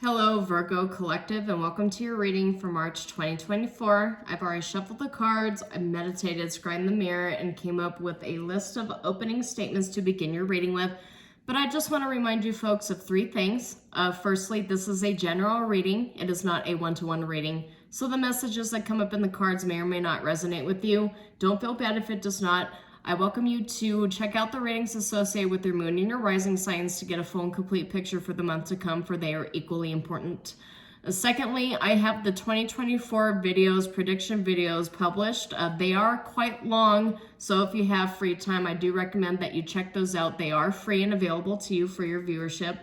Hello, Virgo Collective, and welcome to your reading for March 2024. I've already shuffled the cards, I meditated, scribed in the mirror, and came up with a list of opening statements to begin your reading with. But I just want to remind you folks of three things. Firstly, this is a general reading. It is not a one-to-one reading. So the messages that come up in the cards may or may not resonate with you. Don't feel bad if it does not. I welcome you to check out the readings associated with your moon and your rising signs to get a full and complete picture for the month to come, for they are equally important. Secondly, I have the 2024 videos, prediction videos published. They are quite long, so if you have free time, I do recommend that you check those out. They are free and available to you for your viewership.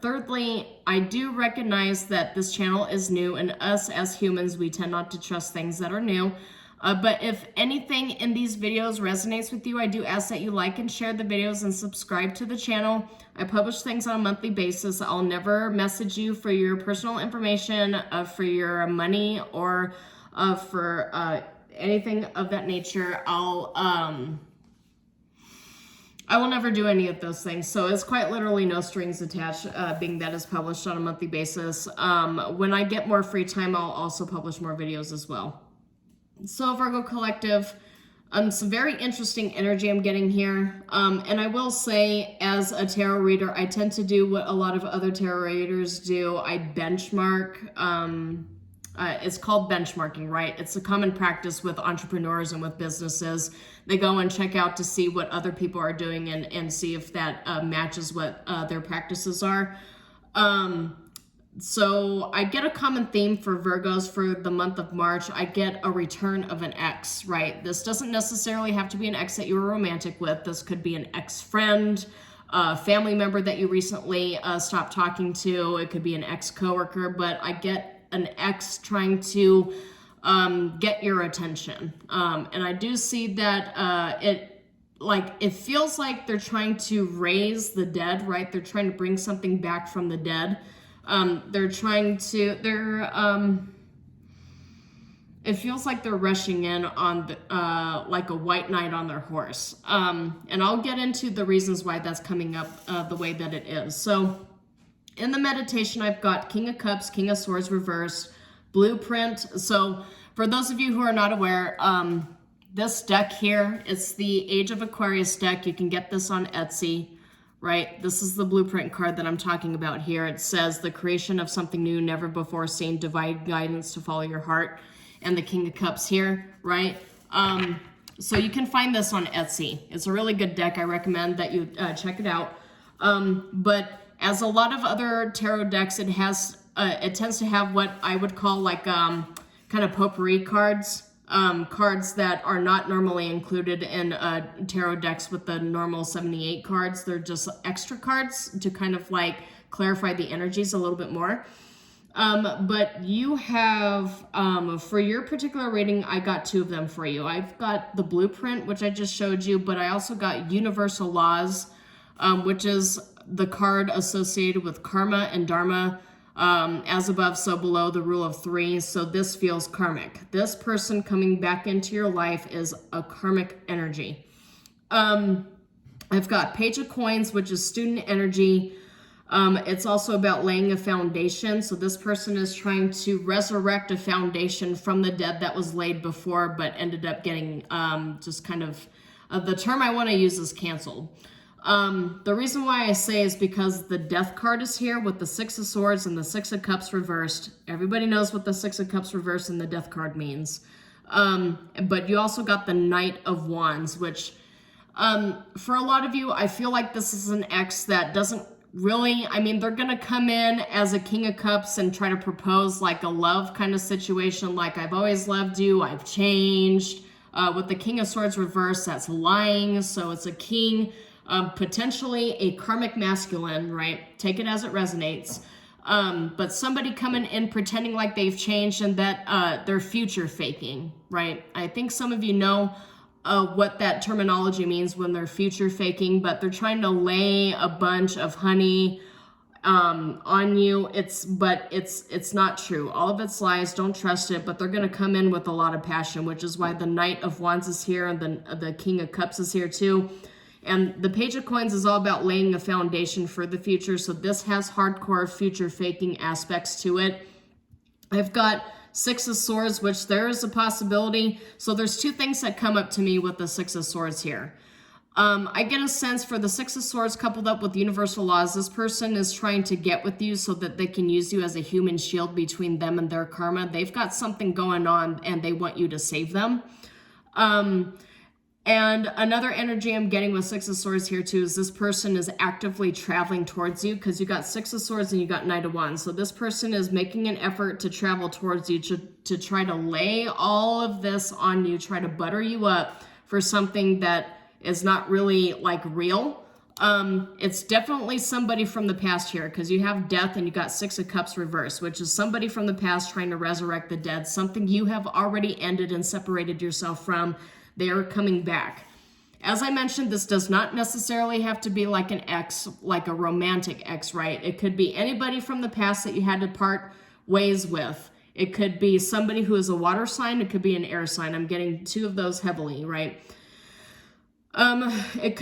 Thirdly, I do recognize that this channel is new, and us as humans, we tend not to trust things that are new. But if anything in these videos resonates with you, I do ask that you like and share the videos and subscribe to the channel. I publish things on a monthly basis. I'll never message you for your personal information, for your money, or for anything of that nature. I will never do any of those things. So it's quite literally no strings attached, being that it's published on a monthly basis. When I get more free time, I'll also publish more videos as well. So Virgo Collective, some very interesting energy I'm getting here. And I will say, as a tarot reader, I tend to do what a lot of other tarot readers do. I benchmark. It's called benchmarking, right? It's a common practice with entrepreneurs and with businesses. They go and check out to see what other people are doing and see if that matches what their practices are. So I get a common theme for Virgos for the month of March. I get a return of an ex, right? This doesn't necessarily have to be an ex that you were romantic with. This could be an ex-friend, a family member that you recently stopped talking to. It could be an ex-coworker, but I get an ex trying to get your attention. And I do see that it feels like they're trying to raise the dead, right? They're trying to bring something back from the dead. It feels like they're rushing in on like a white knight on their horse. And I'll get into the reasons why that's coming up the way that it is. So in the meditation, I've got King of Cups, King of Swords reversed, Blueprint. So for those of you who are not aware, this deck here, it's the Age of Aquarius deck. You can get this on Etsy. Right, this is the blueprint card that I'm talking about here. It says the creation of something new, never before seen, divine guidance to follow your heart, and the King of Cups here, right? So you can find this on Etsy. It's a really good deck. I recommend that you check it out. But as a lot of other tarot decks, it tends to have what I would call like kind of potpourri cards. Cards that are not normally included in tarot decks with the normal 78 cards. They're just extra cards to kind of like clarify the energies a little bit more. But you have, for your particular reading, I got two of them for you. I've got the Blueprint, which I just showed you, but I also got Universal Laws, which is the card associated with karma and dharma. As above, so below, the rule of three. So this feels karmic. This person coming back into your life is a karmic energy. I've got Page of Coins, which is student energy. It's also about laying a foundation. So this person is trying to resurrect a foundation from the dead that was laid before, but ended up getting just kind of, the term I want to use is canceled. The reason why I say is because the Death card is here with the Six of Swords and the Six of Cups reversed. Everybody knows what the Six of Cups reversed and the Death card means. But you also got the Knight of Wands, which for a lot of you, I feel like this is an ex that doesn't really, I mean, they're going to come in as a King of Cups and try to propose like a love kind of situation, like I've always loved you, I've changed. With the King of Swords reversed, that's lying, so it's a king. Potentially a karmic masculine, right? Take it as it resonates. But somebody coming in pretending like they've changed and that they're future faking, right? I think some of you know what that terminology means when they're future faking, but they're trying to lay a bunch of honey on you. It's not true. All of it's lies. Don't trust it. But they're going to come in with a lot of passion, which is why the Knight of Wands is here and the King of Cups is here too. And the Page of Coins is all about laying a foundation for the future. So this has hardcore future faking aspects to it. I've got Six of Swords, which there is a possibility. So there's two things that come up to me with the Six of Swords here. I get a sense for the Six of Swords coupled up with universal laws, this person is trying to get with you so that they can use you as a human shield between them and their karma. They've got something going on and they want you to save them. And another energy I'm getting with Six of Swords here too is this person is actively traveling towards you, because you got Six of Swords and you got Knight of Wands. So this person is making an effort to travel towards you to try to lay all of this on you, try to butter you up for something that is not really like real. It's definitely somebody from the past here, because you have Death and you got Six of Cups reversed, which is somebody from the past trying to resurrect the dead, something you have already ended and separated yourself from. They are coming back. As I mentioned, this does not necessarily have to be like an ex, like a romantic ex, right? It could be anybody from the past that you had to part ways with. It could be somebody who is a water sign. It could be an air sign. I'm getting two of those heavily, right? It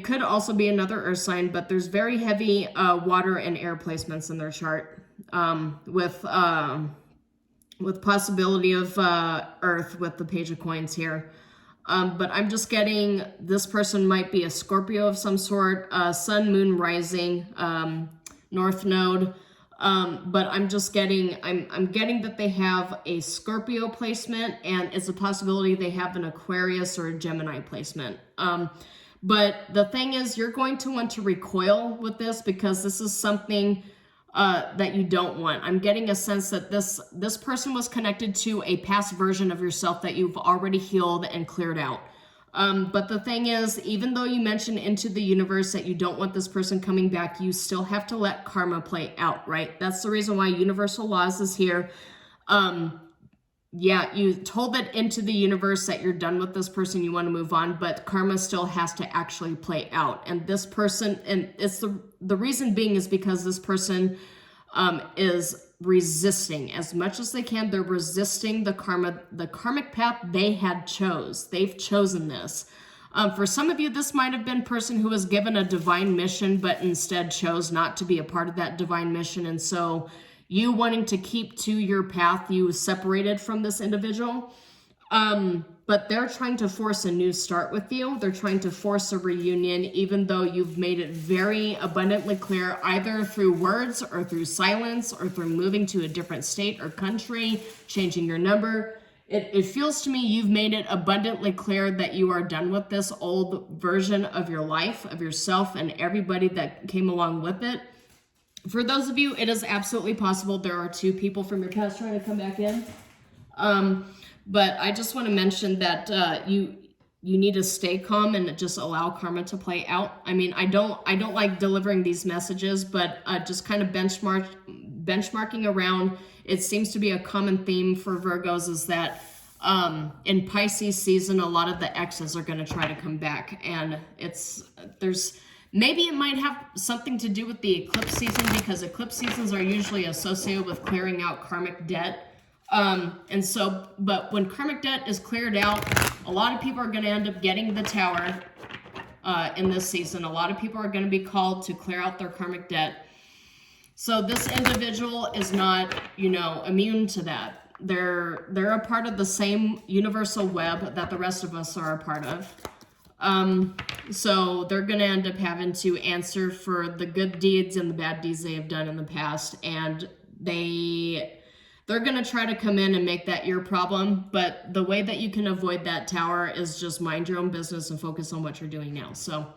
could also be another earth sign, but there's very heavy water and air placements in their chart, with possibility of earth with the Page of Coins here. But I'm just getting this person might be a Scorpio of some sort, sun, moon, rising, north node. But I'm just getting, I'm getting that they have a Scorpio placement, and it's a possibility they have an Aquarius or a Gemini placement. But the thing is, you're going to want to recoil with this, because this is something that you don't want. I'm getting a sense that this person was connected to a past version of yourself that you've already healed and cleared out. But the thing is, even though you mentioned into the universe that you don't want this person coming back, you still have to let karma play out, right? That's the reason why universal laws is here. Yeah, you told it into the universe that you're done with this person, you want to move on, but karma still has to actually play out. And this person, and it's the reason being is because this person is resisting as much as they can. They're resisting the karmic path they had chose. They've chosen this. For some of you, this might have been a person who was given a divine mission, but instead chose not to be a part of that divine mission. And so you wanting to keep to your path, you separated from this individual. But they're trying to force a new start with you. They're trying to force a reunion, even though you've made it very abundantly clear, either through words or through silence or through moving to a different state or country, changing your number. It feels to me you've made it abundantly clear that you are done with this old version of your life, of yourself, and everybody that came along with it. For those of you, it is absolutely possible there are two people from your past trying to come back in. But I just want to mention that you need to stay calm and just allow karma to play out. I mean, I don't like delivering these messages, but just kind of benchmarking around. It seems to be a common theme for Virgos is that in Pisces season, a lot of the exes are going to try to come back, and maybe it might have something to do with the eclipse season, because eclipse seasons are usually associated with clearing out karmic debt. But when karmic debt is cleared out, a lot of people are going to end up getting the Tower in this season. A lot of people are going to be called to clear out their karmic debt. So this individual is not, immune to that. They're a part of the same universal web that the rest of us are a part of. So they're going to end up having to answer for the good deeds and the bad deeds they have done in the past. And they're going to try to come in and make that your problem. But the way that you can avoid that Tower is just mind your own business and focus on what you're doing now. So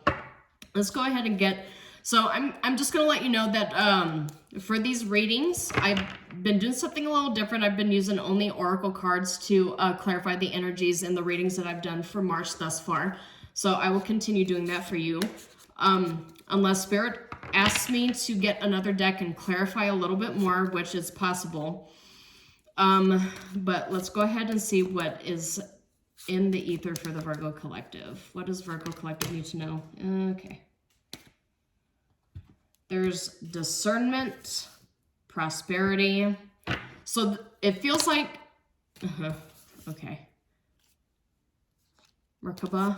let's go ahead and so I'm just going to let you know that, for these readings, I've been doing something a little different. I've been using only oracle cards to clarify the energies in the readings that I've done for March thus far. So I will continue doing that for you. Unless Spirit asks me to get another deck and clarify a little bit more, which is possible. But let's go ahead and see what is in the ether for the Virgo Collective. What does Virgo Collective need to know? Okay. There's discernment, prosperity. So it feels like, okay. Merkaba.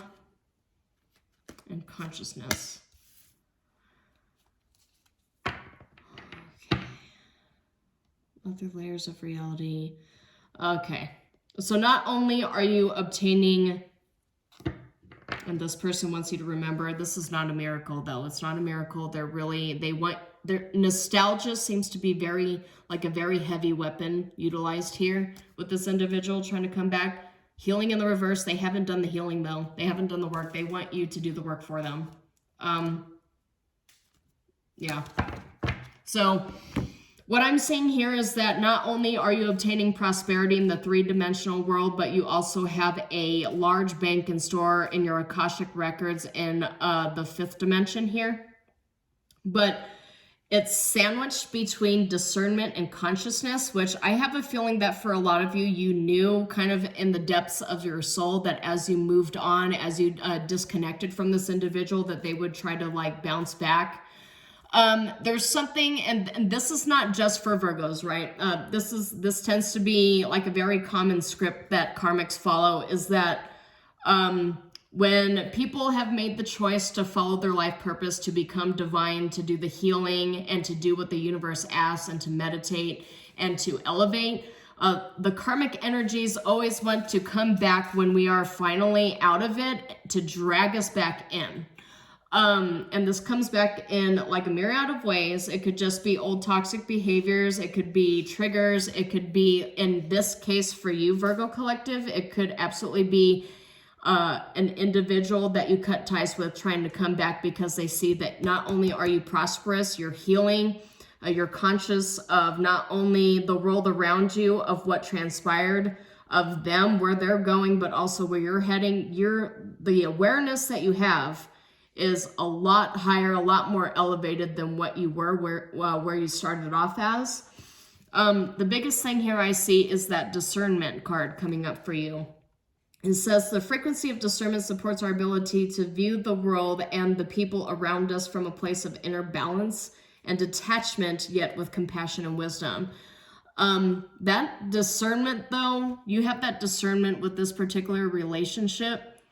and consciousness. Okay. Other layers of reality. Okay. So not only are you obtaining, and this person wants you to remember, this is not a miracle though. It's not a miracle. Their nostalgia seems to be like a very heavy weapon utilized here with this individual trying to come back. Healing in the reverse. They haven't done the healing though. They haven't done the work. They want you to do the work for them. Yeah. So what I'm saying here is that not only are you obtaining prosperity in the three-dimensional world, but you also have a large bank in store in your Akashic records in the fifth dimension here. But it's sandwiched between discernment and consciousness, which I have a feeling that for a lot of you, you knew kind of in the depths of your soul that as you moved on, as you disconnected from this individual, that they would try to like bounce back. There's something, and this is not just for Virgos, right? This tends to be like a very common script that karmics follow, is that when people have made the choice to follow their life purpose, to become divine, to do the healing, and to do what the universe asks, and to meditate, and to elevate, the karmic energies always want to come back when we are finally out of it to drag us back in. And this comes back in like a myriad of ways. It could just be old toxic behaviors. It could be triggers. It could be, in this case for you, Virgo Collective, it could absolutely be an individual that you cut ties with trying to come back because they see that not only are you prosperous, you're healing, you're conscious of not only the world around you, of what transpired, of them, where they're going, but also where you're heading. The awareness that you have is a lot higher, a lot more elevated than what you were where you started off as. The biggest thing here I see is that discernment card coming up for you. It says the frequency of discernment supports our ability to view the world and the people around us from a place of inner balance and detachment, yet with compassion and wisdom. That discernment though, you have that discernment with this particular relationship.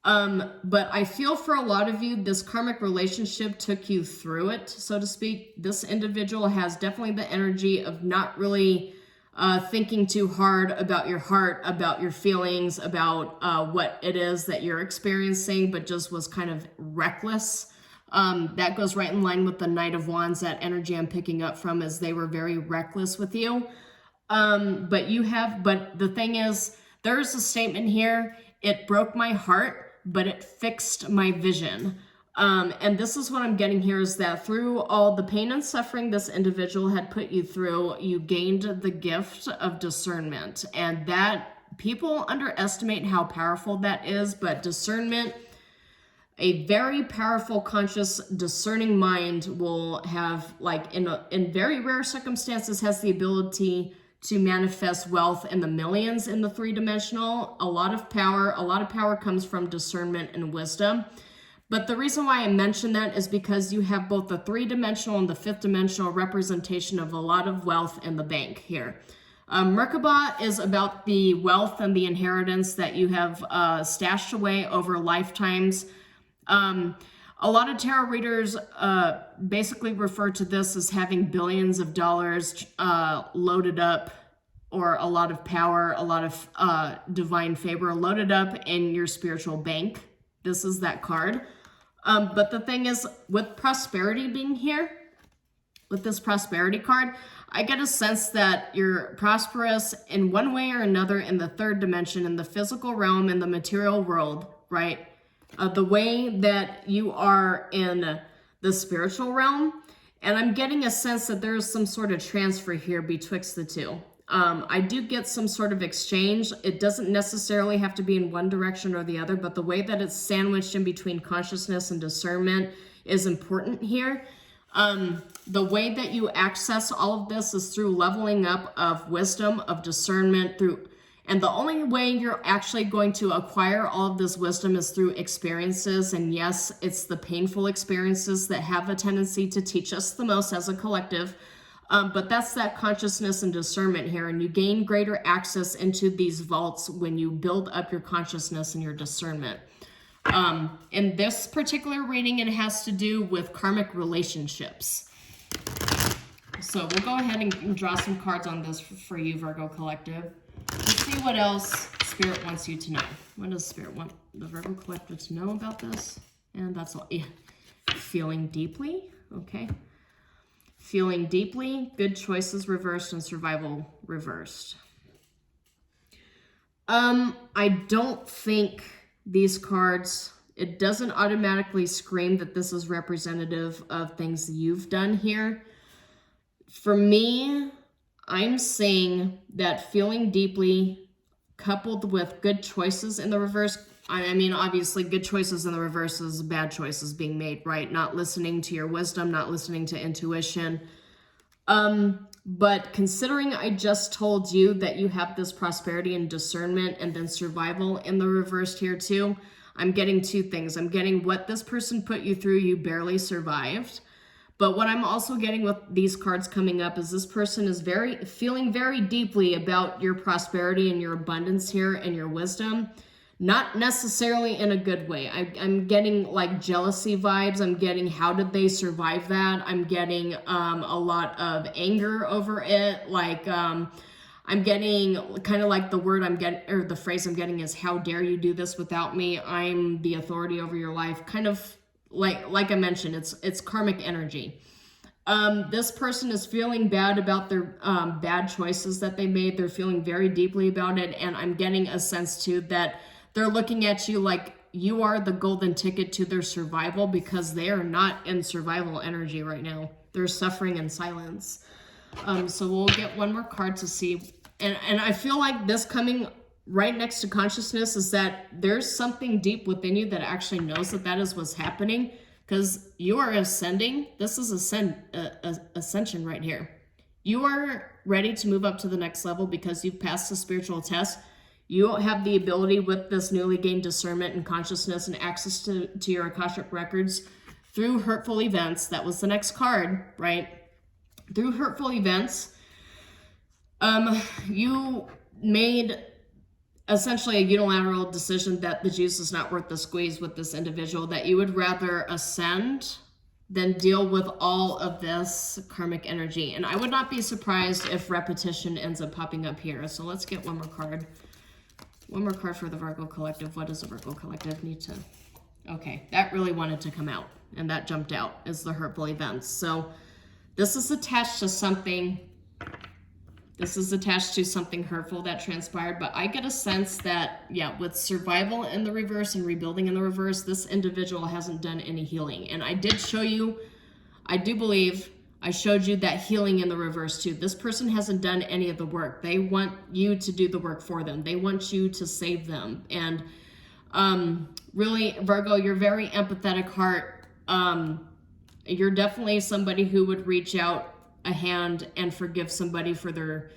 But I feel for a lot of you, this karmic relationship took you through it, so to speak. This individual has definitely the energy of not really thinking too hard about your heart, about your feelings, about what it is that you're experiencing, but just was kind of reckless. That goes right in line with the Knight of Wands, that energy I'm picking up from, is they were very reckless with you. But the thing is, there's a statement here, it broke my heart, but it fixed my vision. And this is what I'm getting here, is that through all the pain and suffering this individual had put you through, you gained the gift of discernment. And that, people underestimate how powerful that is, but discernment, a very powerful, conscious, discerning mind will have, like in very rare circumstances, has the ability to manifest wealth in the millions in the three-dimensional. A lot of power comes from discernment and wisdom. But the reason why I mention that is because you have both the three-dimensional and the fifth-dimensional representation of a lot of wealth in the bank here. Merkaba is about the wealth and the inheritance that you have stashed away over lifetimes. A lot of tarot readers basically refer to this as having billions of dollars loaded up, or a lot of power, a lot of divine favor loaded up in your spiritual bank. This is that card. But the thing is, with prosperity being here, with this prosperity card, I get a sense that you're prosperous in one way or another in the third dimension, in the physical realm, in the material world, right? The way that you are in the spiritual realm. And I'm getting a sense that there's some sort of transfer here betwixt the two. I do get some sort of exchange. It doesn't necessarily have to be in one direction or the other, but the way that it's sandwiched in between consciousness and discernment is important here. The way that you access all of this is through leveling up of wisdom, of discernment, and the only way you're actually going to acquire all of this wisdom is through experiences. And yes, it's the painful experiences that have a tendency to teach us the most as a collective. But that's that consciousness and discernment here. And you gain greater access into these vaults when you build up your consciousness and your discernment. In this particular reading, it has to do with karmic relationships. So we'll go ahead and draw some cards on this for you, Virgo Collective. Let's see what else Spirit wants you to know. What does Spirit want the Virgo Collective to know about this? And that's all. Yeah. Feeling deeply. Okay. Feeling deeply, good choices reversed, and survival reversed. I don't think these cards, it doesn't automatically scream that this is representative of things you've done here. For me, I'm seeing that feeling deeply coupled with good choices in the reverse. I mean, obviously, good choices in the reverse is bad choices being made, right? Not listening to your wisdom, not listening to intuition. But considering I just told you that you have this prosperity and discernment and then survival in the reversed here too, I'm getting two things. I'm getting what this person put you through, you barely survived. But what I'm also getting with these cards coming up is this person is feeling very deeply about your prosperity and your abundance here and your wisdom. Not necessarily in a good way. I'm getting like jealousy vibes. I'm getting how did they survive that? I'm getting a lot of anger over it. Like I'm getting kind of like the word I'm getting, or the phrase I'm getting is, how dare you do this without me? I'm the authority over your life. Kind of like I mentioned, it's karmic energy. This person is feeling bad about their bad choices that they made. They're feeling very deeply about it. And I'm getting a sense too that they're looking at you like you are the golden ticket to their survival, because they are not in survival energy right now. They're suffering in silence. So we'll get one more card to see. And I feel like this coming right next to consciousness is that there's something deep within you that actually knows that that is what's happening, because you are ascending. This is ascension right here. You are ready to move up to the next level because you've passed the spiritual test. You have the ability with this newly gained discernment and consciousness and access to your Akashic records through hurtful events. That was the next card, right? Through hurtful events, you made essentially a unilateral decision that the juice is not worth the squeeze with this individual, that you would rather ascend than deal with all of this karmic energy. And I would not be surprised if repetition ends up popping up here. So let's get one more card. One more card for the Virgo Collective. What does the Virgo Collective need to... Okay, that really wanted to come out, and that jumped out, is the hurtful events. So this is attached to something... This is attached to something hurtful that transpired, but I get a sense that, yeah, with survival in the reverse and rebuilding in the reverse, this individual hasn't done any healing. And I did show you, I do believe I showed you that healing in the reverse too. This person hasn't done any of the work. They want you to do the work for them. They want you to save them. And really, Virgo, you're very empathetic heart. You're definitely somebody who would reach out a hand and forgive somebody for their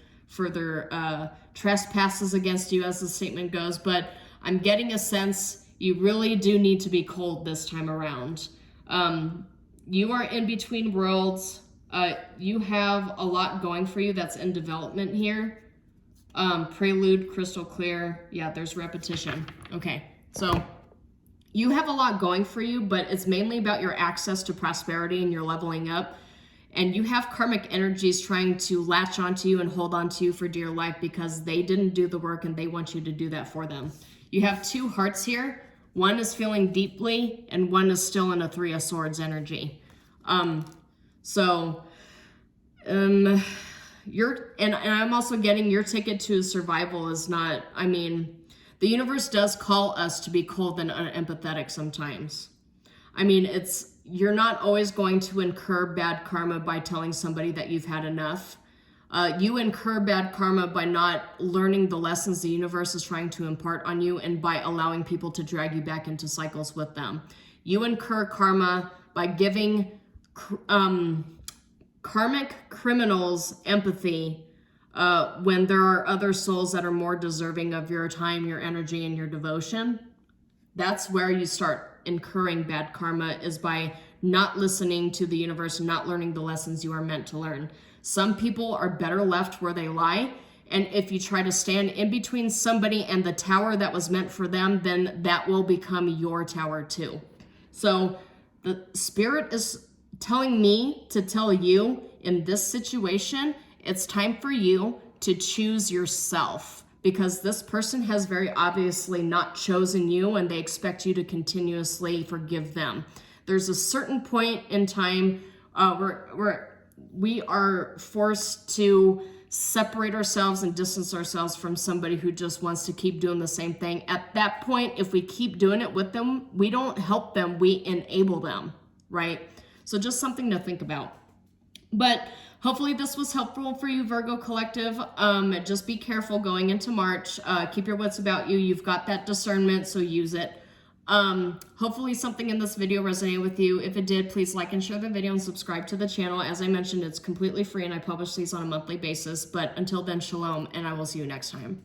trespasses against you, as the statement goes. But I'm getting a sense you really do need to be cold this time around. You are in between worlds. You have a lot going for you that's in development here. Prelude, crystal clear. Yeah, there's repetition. Okay, so you have a lot going for you, but it's mainly about your access to prosperity and your leveling up. And you have karmic energies trying to latch onto you and hold onto you for dear life because they didn't do the work and they want you to do that for them. You have two hearts here. One is feeling deeply and one is still in a Three of Swords energy. And I'm also getting your ticket to survival is not, I mean, the universe does call us to be cold and unempathetic sometimes. I mean, you're not always going to incur bad karma by telling somebody that you've had enough. You incur bad karma by not learning the lessons the universe is trying to impart on you and by allowing people to drag you back into cycles with them. You incur karma by giving karmic criminals empathy when there are other souls that are more deserving of your time, your energy, and your devotion. That's where you start incurring bad karma, is by not listening to the universe and not learning the lessons you are meant to learn. Some people are better left where they lie, And if you try to stand in between somebody and the tower that was meant for them, then that will become your tower too. So the spirit is telling me to tell you in this situation, it's time for you to choose yourself, because this person has very obviously not chosen you and they expect you to continuously forgive them. There's a certain point in time where we are forced to separate ourselves and distance ourselves from somebody who just wants to keep doing the same thing. At that point, if we keep doing it with them, we don't help them, we enable them, right? So just something to think about. But hopefully this was helpful for you, Virgo Collective. Just be careful going into March. Keep your wits about you. You've got that discernment, so use it. Hopefully something in this video resonated with you. If it did, please like and share the video and subscribe to the channel. As I mentioned, it's completely free and I publish these on a monthly basis. But until then, shalom, and I will see you next time.